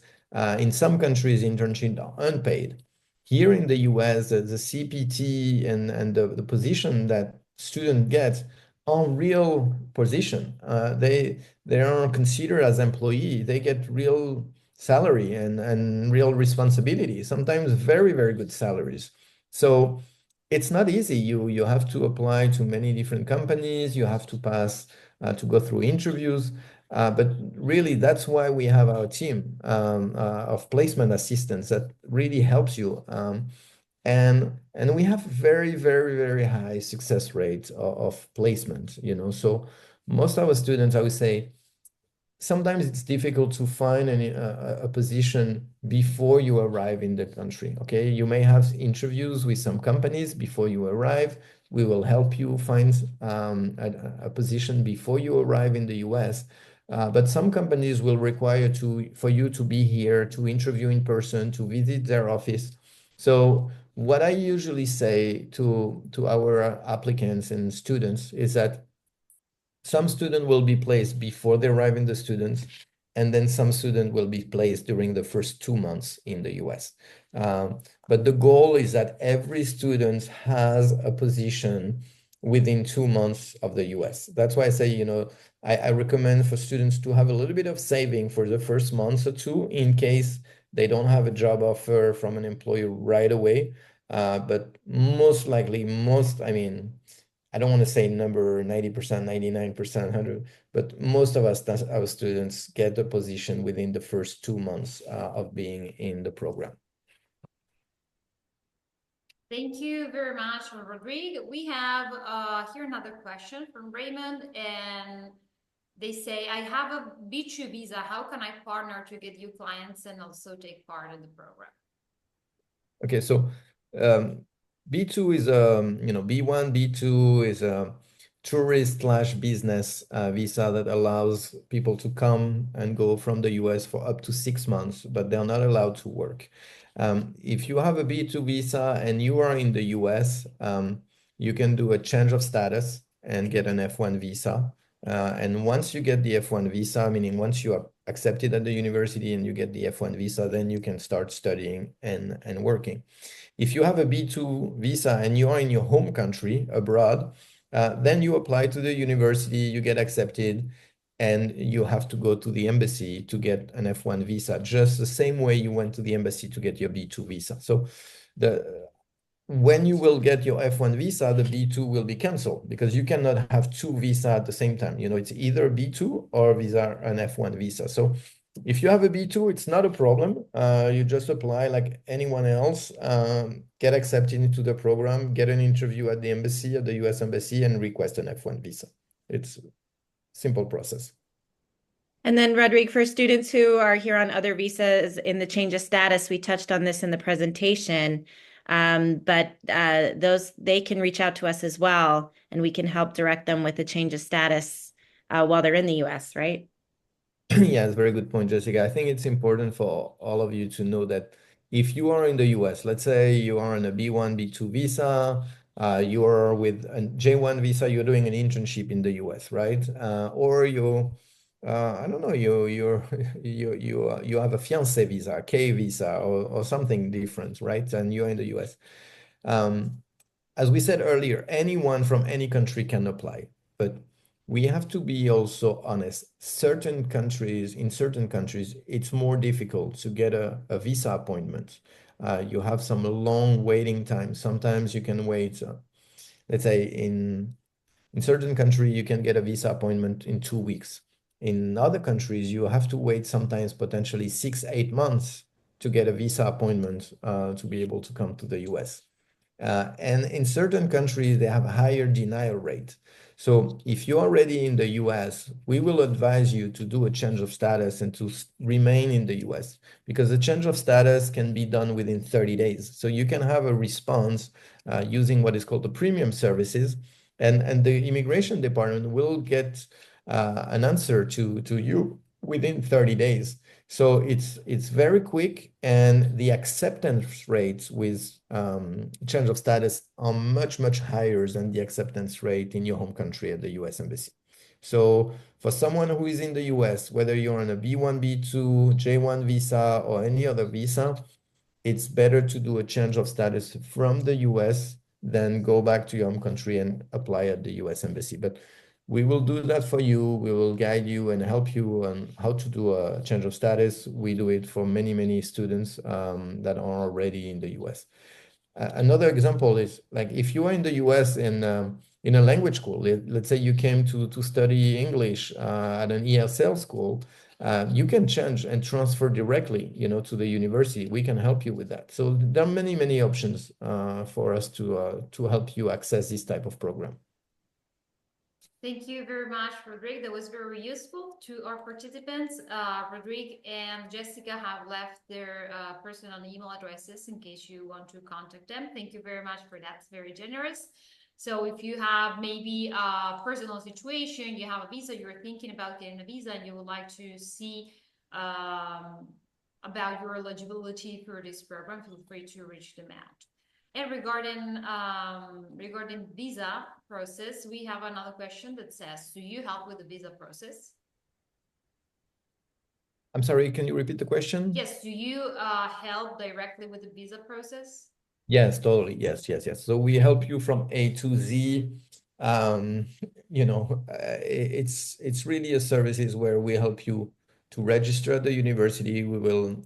C: In some countries, internships are unpaid. Here in the US, the CPT and the position that student gets are real position. They are considered as employee. They get real salary and real responsibility, sometimes very, very good salaries. So it's not easy. You have to apply to many different companies. You have to pass to go through interviews. But really, that's why we have our team of placement assistants that really helps you. And we have very, very, very high success rate of placement, So most of our students, I would say, sometimes it's difficult to find a position before you arrive in the country. Okay, you may have interviews with some companies before you arrive. We will help you find a position before you arrive in the US. But some companies will require for you to be here, to interview in person, to visit their office. So what I usually say to our applicants and students is that some student will be placed before they arrive in the students, and then some student will be placed during the first 2 months in the US. But the goal is that every student has a position within 2 months of the US. That's why I say, I recommend for students to have a little bit of saving for the first month or two in case they don't have a job offer from an employer right away. But most likely, I don't want to say number 90%, 99%, 100, but most of us, our students, get a position within the first 2 months of being in the program.
A: Thank you very much, Rodrigue. We have here another question from Raymond, and they say, I have a B2 visa. How can I partner to get you clients and also take part in the program?
C: Okay, so B2 is B1, B2 is a tourist/business visa that allows people to come and go from the US for up to 6 months, but they're not allowed to work. If you have a B2 visa and you are in the US, you can do a change of status and get an F1 visa. And once you get the F1 visa, meaning once you are accepted at the university and you get the F1 visa, then you can start studying and working. If you have a B2 visa and you are in your home country abroad, then you apply to the university, you get accepted, and you have to go to the embassy to get an F1 visa, just the same way you went to the embassy to get your B2 visa. So when you will get your F1 visa, the B2 will be canceled because you cannot have two visas at the same time. It's either B2 or an F1 visa. So if you have a B2, it's not a problem. You just apply like anyone else, get accepted into the program, get an interview at the embassy, at the US embassy, and request an F1 visa. It's a simple process.
B: And then, Rodrigue, for students who are here on other visas in the change of status, we touched on this in the presentation, but they can reach out to us as well, and we can help direct them with the change of status while they're in the US, right?
C: Yeah, it's a very good point, Jessica. I think it's important for all of you to know that if you are in the US, let's say you are on a B1, B2 visa, you are with a J1 visa, you're doing an internship in the US, right? Or I don't know, you have a fiancé visa, K visa, or something different, right? And you're in the US. As we said earlier, anyone from any country can apply, but we have to be also honest. In certain countries, it's more difficult to get a visa appointment. You have some long waiting time. Sometimes you can wait, let's say in certain country, you can get a visa appointment in 2 weeks. In other countries, you have to wait sometimes potentially 6, 8 months to get a visa appointment to be able to come to the US. And in certain countries, they have a higher denial rate. So if you're already in the US, we will advise you to do a change of status and to remain in the US because the change of status can be done within 30 days. So you can have a response using what is called the premium services, and the immigration department will get an answer to you within 30 days. So it's very quick, and the acceptance rates with change of status are much, much higher than the acceptance rate in your home country at the US Embassy. So for someone who is in the US, whether you're on a B1, B2, J1 visa, or any other visa, it's better to do a change of status from the US than go back to your home country and apply at the US Embassy. But we will do that for you. We will guide you and help you on how to do a change of status. We do it for many, many students that are already in the US. Another example is like if you are in the US and in a language school. Let's say you came to study English at an ESL school, you can change and transfer directly, to the university. We can help you with that. So there are many, many options for us to help you access this type of program.
A: Thank you very much, Rodrigue. That was very useful to our participants. Rodrigue and Jessica have left their personal email addresses in case you want to contact them. Thank you very much for that. It's very generous. So if you have maybe a personal situation, you have a visa, you're thinking about getting a visa, and you would like to see about your eligibility for this program, feel free to reach them out. And regarding visa process, we have another question that says, do you help with the visa process?
C: I'm sorry, can you repeat the question?
A: Yes, do you help directly with the visa process?
C: Yes, totally. Yes. So we help you from A to Z. It's really a services where we help you to register at the university. We will,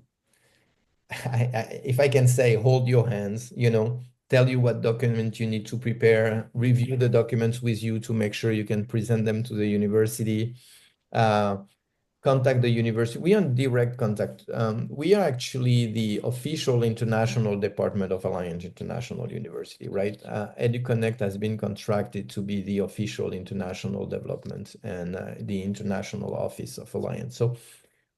C: if I can say, hold your hands, tell you what document you need to prepare, review the documents with you to make sure you can present them to the university. Contact the university. We are in direct contact. We are actually the official international department of Alliance International University, right? EduConnect has been contracted to be the official international development and the international office of Alliance. So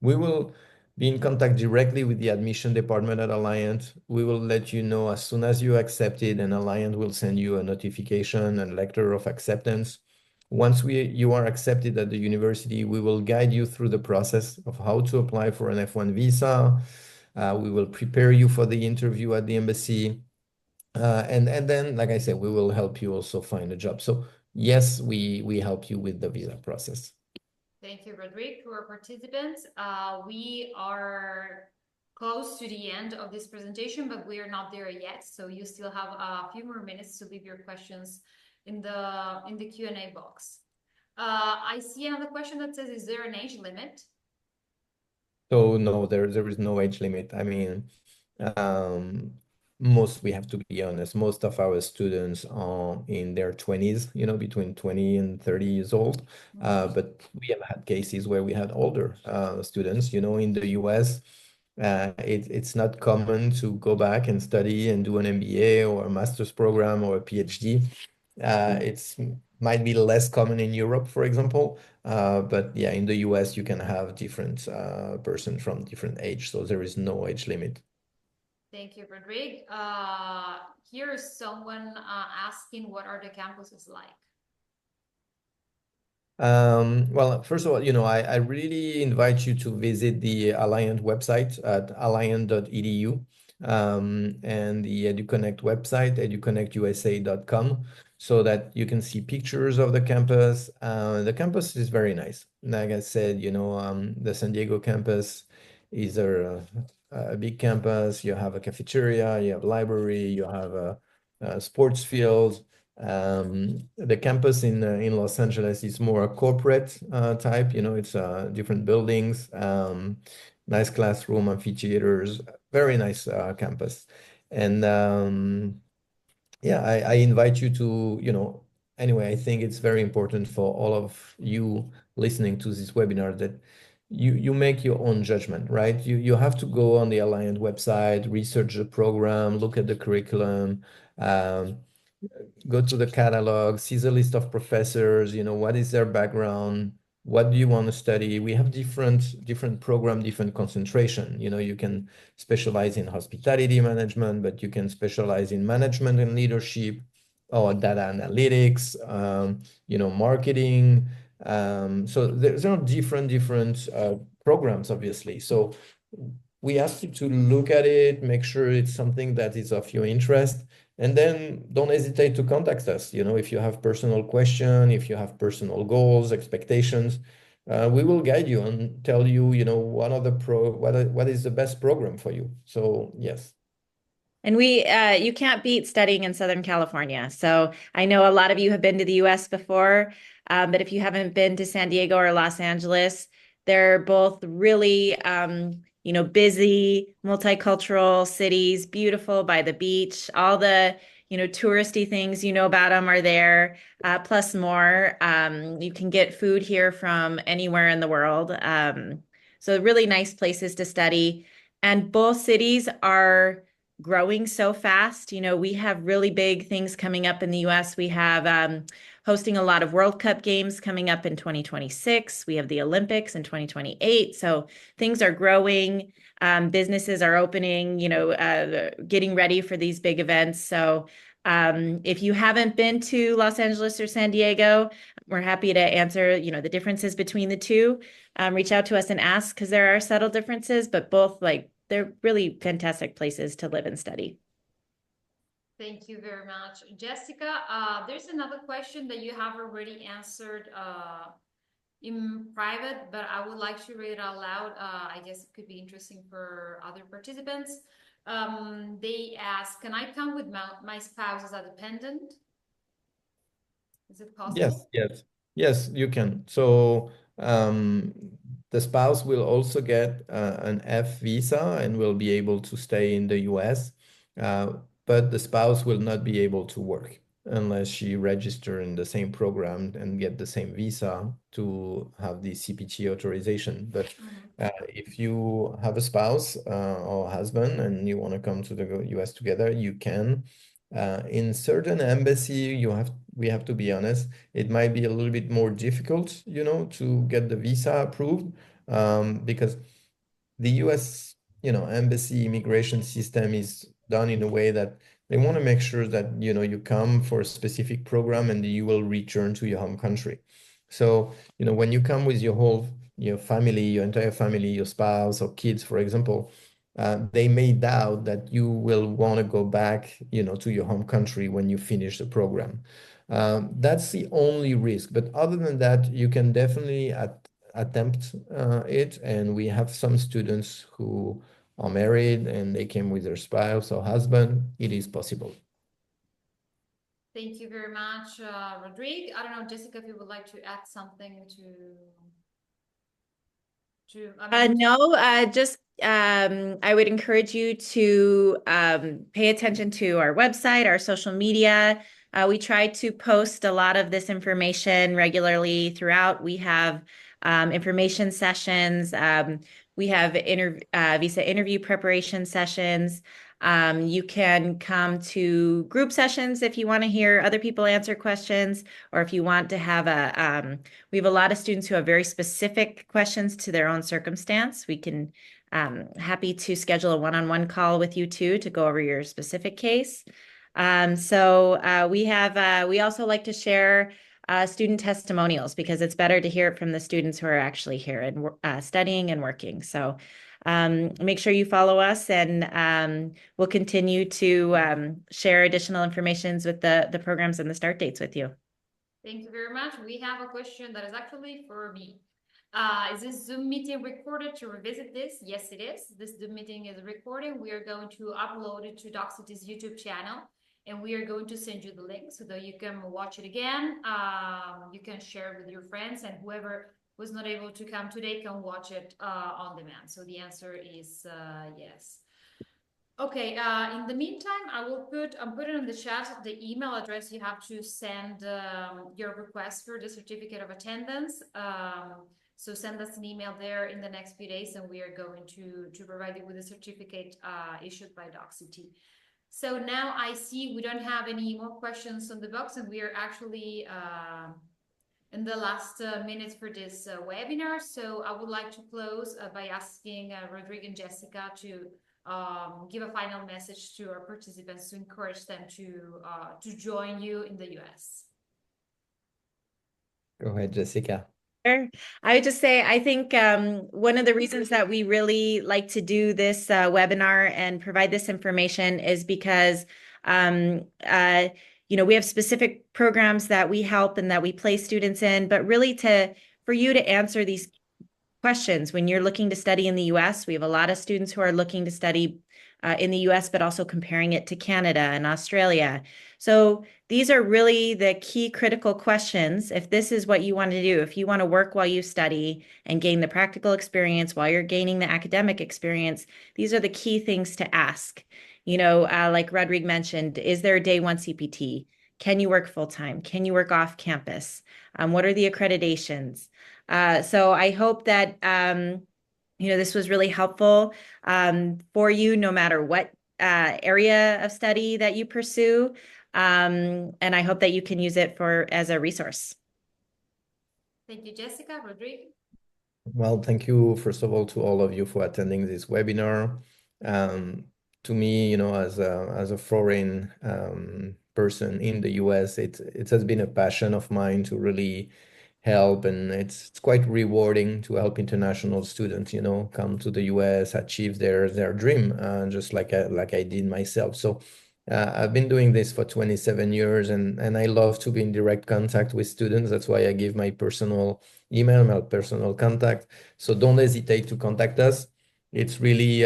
C: we will be in contact directly with the admission department at Alliance. We will let you know as soon as you accept it, and Alliance will send you a notification and letter of acceptance. Once you are accepted at the university, we will guide you through the process of how to apply for an F1 visa. We will prepare you for the interview at the embassy. And then, like I said, we will help you also find a job. So yes, we help you with the visa process.
A: Thank you, Rodrigue. To our participants, we are close to the end of this presentation, but we are not there yet. So you still have a few more minutes to leave your questions in the Q&A box. I see another question that says, is there an age limit?
C: So no, there is no age limit. I mean, we have to be honest, most of our students are in their 20s, between 20 and 30 years old. But we have had cases where we had older students, in the US. It's not common to go back and study and do an MBA or a master's program or a PhD. It's might be less common in Europe, for example. But yeah, in the US, you can have different person from different age. So there is no age limit.
A: Thank you, Rodrigue. Here is someone asking, what are the campuses like?
C: Well, first of all, I really invite you to visit the Alliant website at alliant.edu and the EduConnect website, educonnectusa.com, so that you can see pictures of the campus. The campus is very nice. Like I said, the San Diego campus is a big campus. You have a cafeteria, you have a library, you have a sports field. The campus in Los Angeles is more a corporate type, it's different buildings, nice classroom, amphitheaters, very nice campus. And yeah, I invite you to, anyway, I think it's very important for all of you listening to this webinar that you make your own judgment, right? You have to go on the Alliant website, research the program, look at the curriculum, go to the catalog, see the list of professors, what is their background, what do you want to study? We have different program, different concentration. You can specialize in hospitality management, but you can specialize in management and leadership or data analytics, marketing. So there are different programs, obviously. So we ask you to look at it, make sure it's something that is of your interest. And then don't hesitate to contact us. If you have personal question, if you have personal goals, expectations, we will guide you and tell you, what is the best program for you. So yes.
B: And you can't beat studying in Southern California. So I know a lot of you have been to the US before, but if you haven't been to San Diego or Los Angeles, they're both really, busy, multicultural cities, beautiful by the beach. All the, touristy things, about them are there, plus more. You can get food here from anywhere in the world. So really nice places to study. And both cities are growing so fast. We have really big things coming up in the US. We have hosting a lot of World Cup games coming up in 2026. We have the Olympics in 2028. So things are growing. Businesses are opening, getting ready for these big events. So if you haven't been to Los Angeles or San Diego, we're happy to answer, the differences between the two. Reach out to us and ask, because there are subtle differences, but both they're really fantastic places to live and study.
A: Thank you very much, Jessica. There's another question that you have already answered in private, but I would like to read it out loud. I guess it could be interesting for other participants. They ask, can I come with my spouse as a dependent? Is it possible?
C: Yes, you can. So the spouse will also get an F visa and will be able to stay in the US, but the spouse will not be able to work unless she register in the same program and get the same visa to have the CPT authorization. But if you have a spouse or husband and you want to come to the US together, you can. In certain embassy, we have to be honest, it might be a little bit more difficult, to get the visa approved, because the US, embassy immigration system is done in a way that they want to make sure that, you come for a specific program and you will return to your home country. So, when you come with your family, your entire family, your spouse or kids, for example, they may doubt that you will want to go back, to your home country when you finish the program. That's the only risk. But other than that, you can definitely attempt it. And we have some students who are married and they came with their spouse or husband. It is possible.
A: Thank you very much, Rodrigue. I don't know, Jessica, if you would like to add something
B: No, just I would encourage you to pay attention to our website, our social media. We try to post a lot of this information regularly throughout. We have information sessions. We have visa interview preparation sessions. You can come to group sessions if you want to hear other people answer questions, or if you want to have we have a lot of students who have very specific questions to their own circumstance. We can happy to schedule a one-on-one call with you too to go over your specific case. We also like to share student testimonials, because it's better to hear it from the students who are actually here and studying and working. So make sure you follow us, and we'll continue to share additional information with the programs and the start dates with you.
A: Thank you very much. We have a question that is actually for me. Is this Zoom meeting recorded to revisit this? Yes, it is. This Zoom meeting is recorded. We are going to upload it to DocSity's YouTube channel, and we are going to send you the link so that you can watch it again. You can share it with your friends, and whoever was not able to come today can watch it on demand. So the answer is yes. Okay, in the meantime, I'm putting in the chat the email address you have to send your request for the certificate of attendance. So send us an email there in the next few days, and we are going to provide you with a certificate issued by DocSity. So now I see we don't have any more questions on the box, and we are actually in the last minutes for this webinar. So I would like to close by asking Rodrigue and Jessica to give a final message to our participants to encourage them to join you in the US.
C: Go ahead, Jessica.
B: Sure. I would just say, I think one of the reasons that we really like to do this webinar and provide this information is because, we have specific programs that we help and that we place students in, but really for you to answer these questions when you're looking to study in the US. We have a lot of students who are looking to study in the US, but also comparing it to Canada and Australia. So these are really the key critical questions. If this is what you want to do, if you want to work while you study and gain the practical experience while you're gaining the academic experience, these are the key things to ask. Like Rodrigue mentioned, is there a day one CPT? Can you work full time? Can you work off campus? What are the accreditations? So I hope that this was really helpful for you, no matter what area of study that you pursue. And I hope that you can use it as a resource.
A: Thank you, Jessica. Rodrigue?
C: Well, thank you, first of all, to all of you for attending this webinar. To me, as a foreign person in the US, it has been a passion of mine to really help, and it's quite rewarding to help international students, come to the US, achieve their dream, just like I did myself. So I've been doing this for 27 years, and I love to be in direct contact with students. That's why I give my personal email, my personal contact. So don't hesitate to contact us. It's really,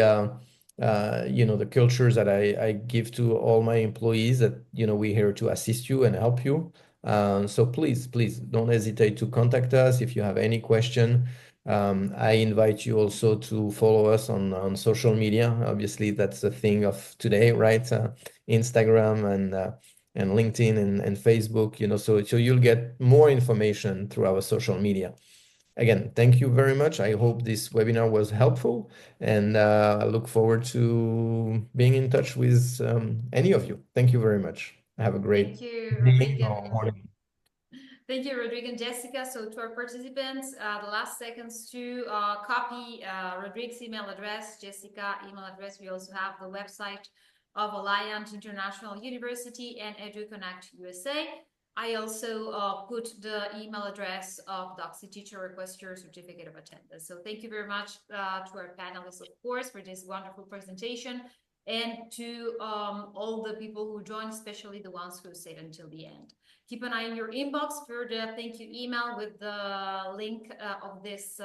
C: the cultures that I give to all my employees that, we're here to assist you and help you. So please don't hesitate to contact us if you have any question. I invite you also to follow us on social media. Obviously, that's the thing of today, right? Instagram and LinkedIn and Facebook, so you'll get more information through our social media. Again, thank you very much. I hope this webinar was helpful, and I look forward to being in touch with any of you. Thank you very much. Have a great
A: Thank you,
C: evening
A: Rodrigue.
C: or morning.
A: Thank you, Rodrigue and Jessica. So to our participants, the last seconds to copy Rodrigue's email address, Jessica email address. We also have the website of Alliant International University and EduConnect USA. I also put the email address of DocSity to request your certificate of attendance. So thank you very much to our panelists, of course, for this wonderful presentation, and to all the people who joined, especially the ones who stayed until the end. Keep an eye on your inbox for the thank you email with the link of this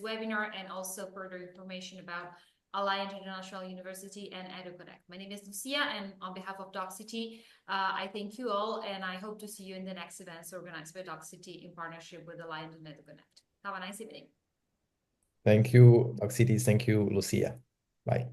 A: webinar, and also further information about Alliant International University and EduConnect. My name is Lucia, and on behalf of DocSity, I thank you all, and I hope to see you in the next events organized by DocSity in partnership with Alliant and EduConnect. Have a nice evening.
C: Thank you, DocSity. Thank you, Lucia. Bye.